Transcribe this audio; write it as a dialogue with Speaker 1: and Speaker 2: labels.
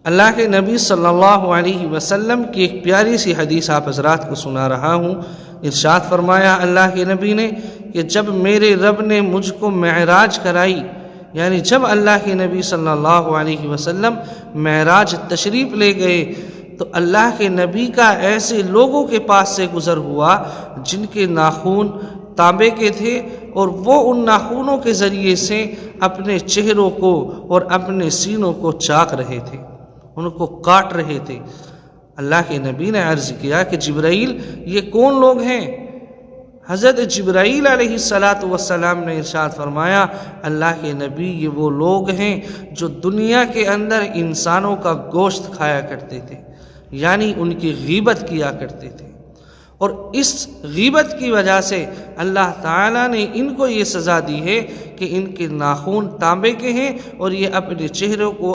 Speaker 1: अल्लाह के नबी सल्लल्लाहु अलैहि वसल्लम की एक प्यारी सी हदीस आप हज़रात को सुना रहा हूँ। इरशाद फरमाया अल्लाह के नबी ने कि जब मेरे रब ने मुझको मेराज कराई, यानी जब अल्लाह के नबी सल्लल्लाहु अलैहि वसल्लम मेराज तशरीफ़ ले गए, तो अल्लाह के नबी का ऐसे लोगों के पास से गुज़र हुआ जिनके नाखून तांबे के थे और वो उन नाखूनों के ज़रिए से अपने चेहरों को और अपने सीनों को चाक रहे थे, उनको काट रहे थे। अल्लाह के नबी ने अर्ज़ किया कि जिब्राईल, ये कौन लोग हैं? हज़रत जिब्राईल अलैहिस्सलातु वस्सलाम ने इरशाद फरमाया, अल्लाह के नबी, ये वो लोग हैं जो दुनिया के अंदर इंसानों का गोश्त खाया करते थे, यानी उनकी गीबत किया करते थे, और इस गीबत की वजह से अल्लाह ताला ने इनको ये सज़ा दी है कि इनके नाखून तांबे के हैं और ये अपने चेहरों को